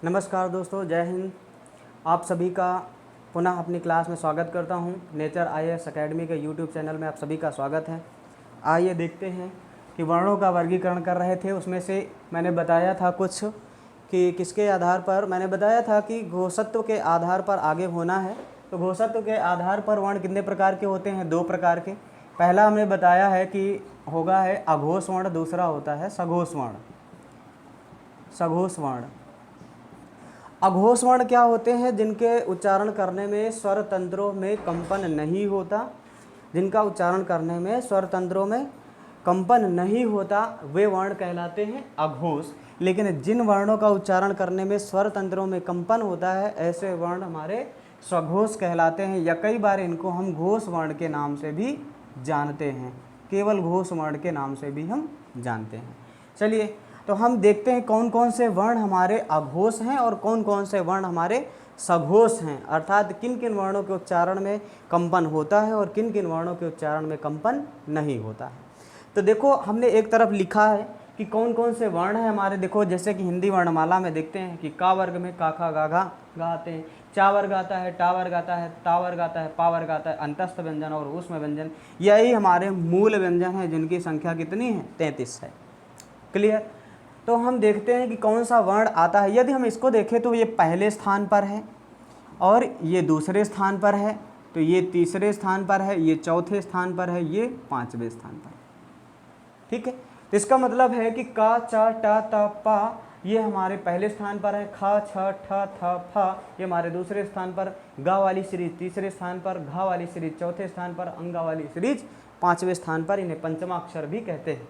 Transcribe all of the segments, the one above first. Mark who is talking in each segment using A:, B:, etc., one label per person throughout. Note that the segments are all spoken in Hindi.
A: नमस्कार दोस्तों, जय हिंद। आप सभी का पुनः अपनी क्लास में स्वागत करता हूं। नेचर आईएएस एकेडमी के यूट्यूब चैनल में आप सभी का स्वागत है। आइए देखते हैं कि वर्णों का वर्गीकरण कर रहे थे, उसमें से मैंने बताया था कुछ कि किसके आधार पर। मैंने बताया था कि घोषत्व के आधार पर आगे होना है। तो घोषत्व के आधार पर वर्ण कितने प्रकार के होते हैं? 2 प्रकार के। पहला हमने बताया है कि होगा है अघोष वर्ण, दूसरा होता है सघोष वर्ण। सघोष वर्ण, अघोष वर्ण क्या होते हैं? जिनके उच्चारण करने में स्वर तंत्रों में कंपन नहीं होता। जिनका उच्चारण करने में स्वर तंत्रों में कंपन नहीं होता वे वर्ण कहलाते हैं अघोष। लेकिन जिन वर्णों का उच्चारण करने में स्वर तंत्रों में कंपन होता है ऐसे वर्ण हमारे सघोष कहलाते हैं, या कई बार इनको हम घोष वर्ण के नाम से भी जानते हैं। केवल घोष वर्ण के नाम से भी हम जानते हैं। चलिए तो हम देखते हैं कौन कौन से वर्ण हमारे अघोष हैं और कौन कौन से वर्ण हमारे सघोष हैं, अर्थात किन किन वर्णों के उच्चारण में कंपन होता है और किन किन वर्णों के उच्चारण में कंपन नहीं होता है। तो देखो, हमने एक तरफ लिखा है कि कौन कौन से वर्ण हैं हमारे। देखो, जैसे कि हिंदी वर्णमाला में देखते हैं कि का वर्ग में का खा गा घा गा आते हैं, चा वर्ग आता है, टा वर्ग आता है, ता वर्ग आता है, पा वर्ग आता है, अंतस्थ व्यंजन और ऊष्म व्यंजन, यही हमारे मूल व्यंजन हैं जिनकी संख्या कितनी है? 33 है। क्लियर? तो हम देखते हैं कि कौन सा वर्ण आता है। यदि हम इसको देखें तो ये पहले स्थान पर है और ये दूसरे स्थान पर है, तो ये तीसरे स्थान पर है, ये चौथे स्थान पर है, ये 5वें स्थान पर है। ठीक है, तो इसका मतलब है कि का, चा, टा, ता, पा ये हमारे पहले स्थान पर है, खा, छ, ठ, थ, फा ये हमारे दूसरे स्थान पर, गा वाली सीरीज तीसरे स्थान पर, घा वाली सीरीज चौथे स्थान पर, अंगा वाली सीरीज 5वें स्थान पर। इन्हें पंचमा अक्षर भी कहते हैं।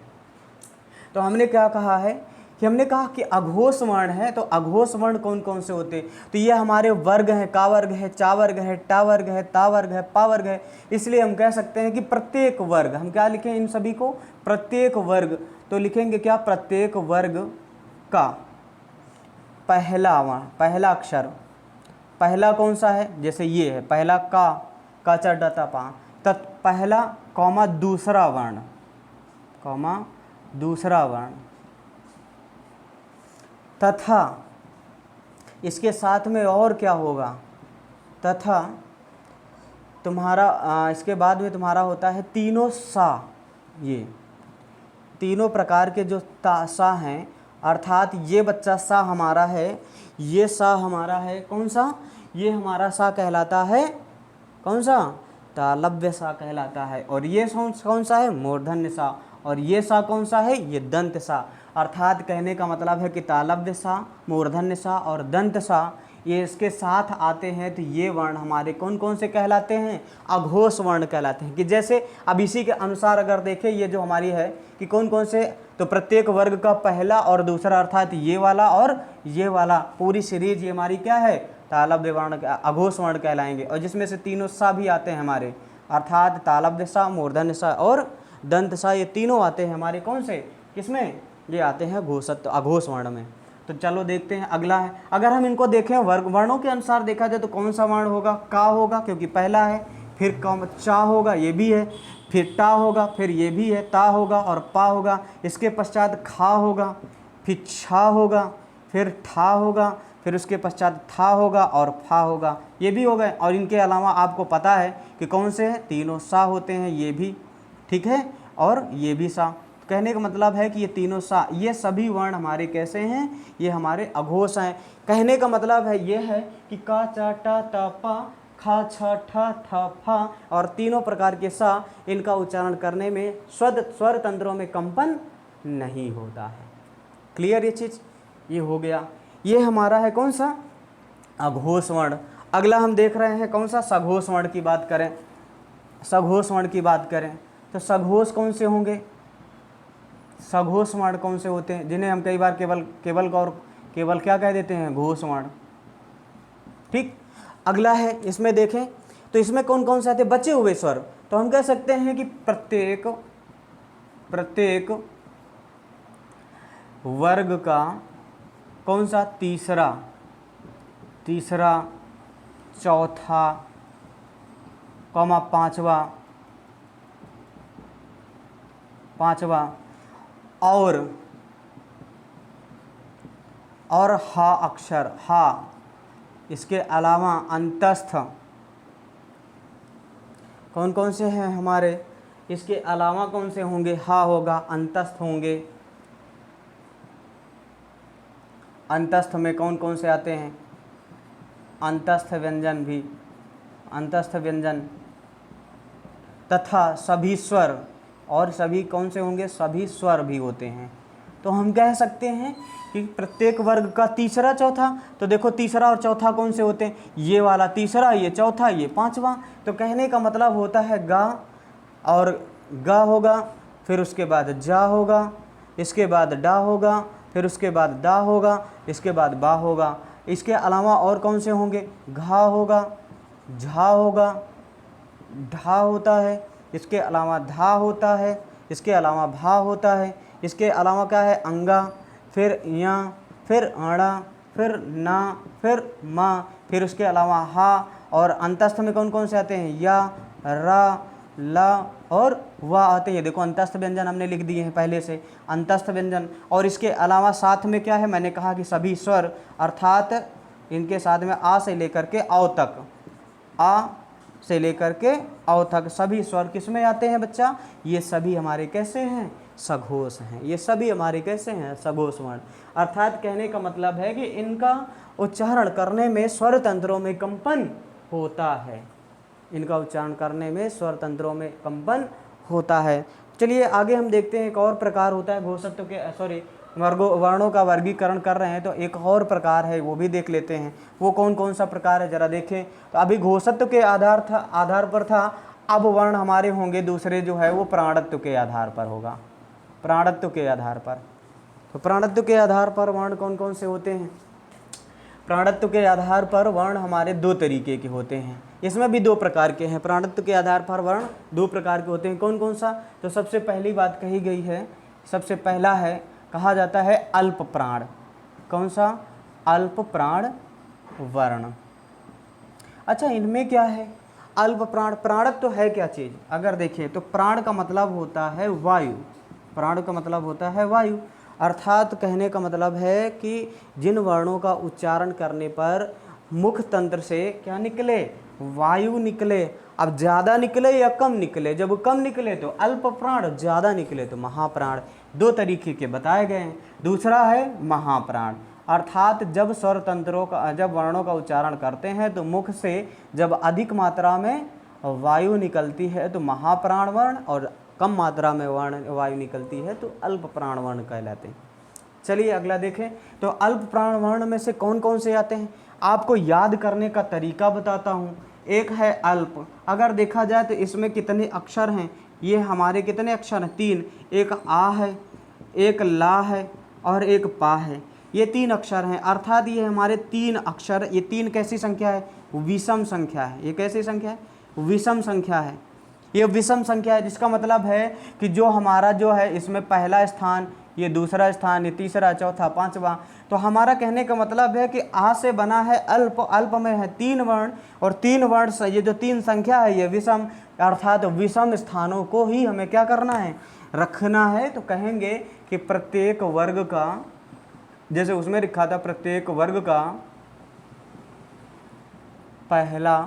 A: तो हमने क्या कहा है कि हमने कहा कि अघोष वर्ण है। तो अघोष वर्ण कौन कौन से होते हैं? तो ये हमारे वर्ग हैं, का वर्ग है, चा वर्ग है, टा वर्ग है, ता वर्ग है, पा वर्ग है। इसलिए हम कह सकते हैं कि प्रत्येक वर्ग, हम क्या लिखें इन सभी को? प्रत्येक वर्ग। तो लिखेंगे क्या? प्रत्येक वर्ग का पहला वर्ण, पहला अक्षर, पहला कौन सा है? जैसे ये है पहला का, चा, टा, ता, पा, तत् पहला कॉमा दूसरा वर्ण, कॉमा दूसरा वर्ण, तथा इसके साथ में और क्या होगा? तथा तुम्हारा इसके बाद में तुम्हारा होता है तीनों सा। ये तीनों प्रकार के जो सा हैं, अर्थात ये बच्चा सा हमारा है, ये सा हमारा है कौन सा? ये हमारा सा कहलाता है कौन सा? तालव्य सा कहलाता है। और ये कौन सा है? मूर्धन्य सा। और ये सा कौन सा है? ये दंत सा। अर्थात कहने का मतलब है कि तालव्य सा, मूर्धन्य सा और दंत सा ये इसके साथ आते हैं, तो ये वर्ण हमारे कौन कौन से कहलाते हैं? अघोष वर्ण कहलाते हैं। कि जैसे अब इसी के अनुसार अगर देखें ये जो हमारी है कि कौन कौन से, तो प्रत्येक वर्ग का पहला और दूसरा, अर्थात ये वाला और ये वाला, पूरी सीरीज ये हमारी क्या है? तालव्य वर्ण, अघोष वर्ण कहलाएंगे। और जिसमें से तीनों सा भी आते हैं हमारे, अर्थात तालव्य सा, मूर्धन्य सा और दंत सा, ये तीनों आते हैं हमारे कौन से? किसमें? ये आते हैं घोषत्व अघोष वर्ण में। तो चलो देखते हैं अगला है। अगर हम इनको देखें वर्ग वर्णों के अनुसार देखा जाए तो कौन सा वर्ण होगा? का होगा क्योंकि पहला है, फिर चा होगा, ये भी है, फिर टा होगा, फिर ये भी है, ता होगा और पा होगा। इसके पश्चात खा होगा, फिर छा होगा, फिर ठा होगा, फिर उसके पश्चात था होगा और फा होगा, ये भी हो गए। और इनके अलावा आपको पता है कि कौन से हैं? तीनों सा होते हैं, ये भी ठीक है और ये भी सा। कहने का मतलब है कि ये तीनों सा, ये सभी वर्ण हमारे कैसे हैं? ये हमारे अघोष हैं। कहने का मतलब है ये है कि का, चा, टा, ता, पा, खा, छ, ठा, था, फा और तीनों प्रकार के सा, इनका उच्चारण करने में स्वर तंत्रों में कंपन नहीं होता है। क्लियर ये चीज़? ये हो गया, ये हमारा है कौन सा? अघोष वर्ण। अगला हम देख रहे हैं कौन सा? सघोष वर्ण की बात करें। सघोष वर्ण की बात करें तो सघोष कौन से होंगे? सघोष वर्ण कौन से होते हैं? जिन्हें हम कई बार केवल क्या कह देते हैं? घोष वर्ण। ठीक, अगला है, इसमें देखें तो इसमें कौन कौन से आते हैं? बचे हुए स्वर। तो हम कह सकते हैं कि प्रत्येक वर्ग का कौन सा? तीसरा, चौथा, कॉमा पांचवा और हा अक्षर, हा, इसके अलावा अंतस्थ कौन कौन से हैं हमारे, इसके अलावा कौन से होंगे, हा होगा, अंतस्थ होंगे। अंतस्थ में कौन कौन से आते हैं, अंतस्थ व्यंजन भी, अंतस्थ व्यंजन तथा सभी स्वर, और सभी कौन से होंगे, सभी स्वर भी होते हैं। तो हम कह सकते हैं कि प्रत्येक वर्ग का तीसरा चौथा, तो देखो तीसरा और चौथा कौन से होते हैं, ये वाला तीसरा, ये चौथा, ये पांचवा। तो कहने का मतलब होता है गा, और गा होगा, फिर उसके बाद जा होगा, इसके बाद डा होगा, फिर उसके बाद दा होगा, इसके बाद बा होगा। इसके अलावा और कौन से होंगे, घा होगा, झा होगा, ढा होता है, इसके अलावा धा होता है, इसके अलावा भा होता है, इसके अलावा क्या है, अंगा, फिर या, फिर आड़ा, फिर ना, फिर माँ, फिर उसके अलावा हा, और अंतस्थ में कौन कौन से आते हैं, या, रा, ला और वा आते हैं। देखो अंतस्थ व्यंजन हमने लिख दिए हैं पहले से, अंतस्थ व्यंजन। और इसके अलावा साथ में क्या है, मैंने कहा कि सभी स्वर, अर्थात इनके साथ में आ से लेकर के औ तक, आ से लेकर के औ तक सभी स्वर किस में आते हैं बच्चा, ये सभी हमारे कैसे हैं, सघोष हैं। ये सभी हमारे कैसे हैं, सघोष वर्ण। अर्थात कहने का मतलब है कि इनका उच्चारण करने में स्वर तंत्रों में कंपन होता है, इनका उच्चारण करने में स्वर तंत्रों में कंपन होता है। चलिए आगे हम देखते हैं एक और प्रकार होता है घोषत्व के, वर्णों का वर्गीकरण कर रहे हैं तो एक और प्रकार है, वो भी देख लेते हैं। वो कौन कौन सा प्रकार है जरा देखें। तो अभी घोषत्व के आधार पर था, अब वर्ण हमारे होंगे दूसरे जो है वो प्राणत्व के आधार पर होगा, प्राणत्व के आधार पर। तो प्राणत्व के आधार पर वर्ण कौन कौन से होते हैं, प्राणत्व के आधार पर वर्ण हमारे दो तरीके के होते हैं, इसमें भी दो प्रकार के हैं। प्राणत्व के आधार पर वर्ण दो प्रकार के होते हैं, कौन कौन सा। तो सबसे पहली बात कही गई है, सबसे पहला है, कहा जाता है अल्प प्राण। कौन सा, अल्प प्राण वर्ण। अच्छा इनमें क्या है, अल्प प्राण, प्राणत्व तो है क्या चीज़, अगर देखें तो प्राण का मतलब होता है वायु, प्राण का मतलब होता है वायु। अर्थात कहने का मतलब है कि जिन वर्णों का उच्चारण करने पर मुख तंत्र से क्या निकले, वायु निकले। अब ज़्यादा निकले या कम निकले, जब कम निकले तो अल्प प्राण, ज़्यादा निकले तो महाप्राण। दो तरीके के बताए गए हैं। दूसरा है महाप्राण, अर्थात जब स्वर तंत्रों का, जब वर्णों का उच्चारण करते हैं तो मुख से जब अधिक मात्रा में वायु निकलती है तो महाप्राण वर्ण, और कम मात्रा में वायु निकलती है तो अल्प प्राण वर्ण कहलाते हैं। चलिए अगला देखें। तो अल्प प्राण वर्ण में से कौन कौन से आते हैं, आपको याद करने का तरीका बताता हूँ। एक है अल्प, अगर देखा जाए तो इसमें कितने अक्षर हैं, ये हमारे कितने अक्षर हैं, तीन। एक आ है, एक ला है और एक पा है, ये तीन अक्षर हैं। अर्थात ये हमारे तीन अक्षर, ये तीन कैसी संख्या है, विषम संख्या है। ये कैसी संख्या है, विषम संख्या है। ये विषम संख्या है, जिसका मतलब है कि जो हमारा जो है इसमें पहला स्थान, ये दूसरा स्थान, ये तीसरा, चौथा, पांचवा। तो हमारा कहने का मतलब है कि आ से बना है अल्प, अल्प में है तीन वर्ण, और तीन वर्ण से ये जो तीन संख्या है ये विषम, अर्थात विषम स्थानों को ही हमें क्या करना है, रखना है। तो कहेंगे कि प्रत्येक वर्ग का, जैसे उसमें लिखा था, प्रत्येक वर्ग का पहला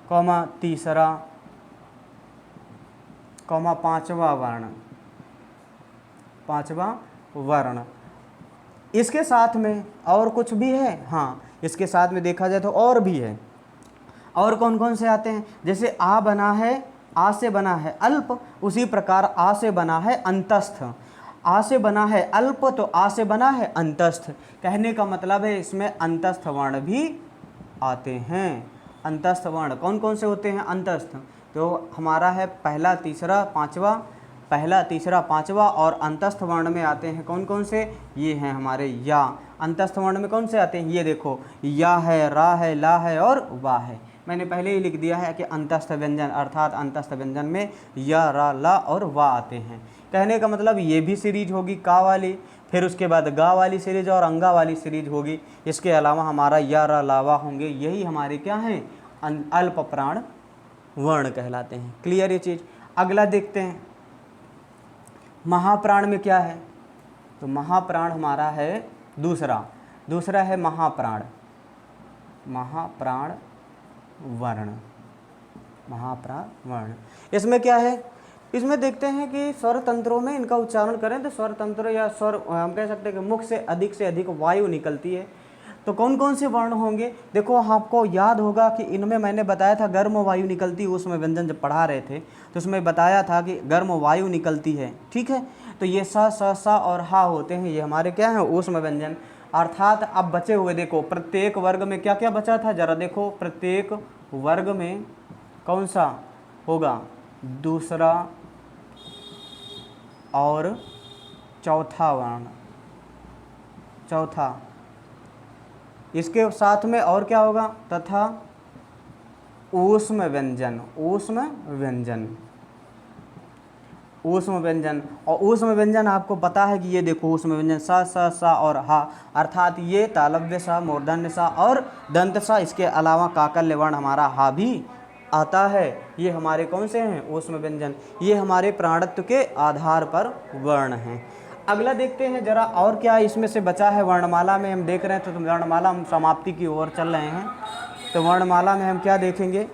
A: कौमा तीसरा कौमा पांचवा वर्ण, पांचवा वर्ण। इसके साथ में और कुछ भी है, हाँ इसके साथ में देखा जाए तो और भी है। और कौन कौन से आते हैं, जैसे आ बना है, आ से बना है अल्प, उसी प्रकार आ से बना है अंतस्थ। आ से बना है अल्प तो आ से बना है अंतस्थ। कहने का मतलब है इसमें अंतस्थ वर्ण भी आते हैं। अंतस्थ वर्ण कौन कौन से होते हैं, अंतस्थ तो हमारा है पहला, तीसरा, पांचवा, पहला, तीसरा, पांचवा। और अंतस्थ वर्ण में आते हैं कौन कौन से, ये हैं हमारे या। अंतस्थ वर्ण में कौन से आते हैं, ये देखो, या है, रा है, ला है और वा है। मैंने पहले ही लिख दिया है कि अंतस्थ व्यंजन, अर्थात अंतस्थ व्यंजन में या, रा, ला और वा आते हैं। कहने का मतलब ये भी सीरीज होगी का वाली, फिर उसके बाद गा वाली सीरीज और अंगा वाली सीरीज होगी। इसके अलावा हमारा या, रा, ला, वा होंगे। यही हमारे क्या हैं, अल्प प्राण वर्ण कहलाते हैं। क्लियर ये चीज़। अगला देखते हैं, महाप्राण में क्या है, तो महाप्राण हमारा है दूसरा। दूसरा है महाप्राण, महाप्राण वर्ण, महाप्राण वर्ण। इसमें क्या है, इसमें देखते हैं कि स्वर तंत्रों में इनका उच्चारण करें तो स्वर तंत्र या स्वर हम कह सकते हैं कि मुख से अधिक वायु निकलती है। तो कौन कौन से वर्ण होंगे, देखो आपको याद होगा कि इनमें मैंने बताया था गर्म वायु निकलती है, उसमें व्यंजन जब पढ़ा रहे थे तो उसमें बताया था कि गर्म वायु निकलती है, ठीक है। तो ये स और हा होते हैं, ये हमारे क्या हैं, ऊष्म व्यंजन। अर्थात अब बचे हुए देखो प्रत्येक वर्ग में क्या क्या बचा था, जरा देखो प्रत्येक वर्ग में कौन सा होगा, दूसरा और चौथा वर्ण, चौथा। इसके साथ में और क्या होगा, तथा ऊष्म व्यंजन, ऊष्म व्यंजन, ऊष्म व्यंजन। और ऊष्म व्यंजन आपको पता है कि ये देखो ऊष्म व्यंजन स और हा, अर्थात ये तालव्य सा, मूर्धन्य सा और दंत सा। इसके अलावा काकल्य वर्ण हमारा हा भी आता है। ये हमारे कौन से हैं, ऊष्म व्यंजन। ये हमारे प्राणत्व के आधार पर वर्ण हैं। अगला देखते हैं जरा और क्या इसमें से बचा है। वर्णमाला में हम देख रहे हैं तो वर्णमाला हम समाप्ति की ओर चल रहे हैं। तो वर्णमाला में हम क्या देखेंगे,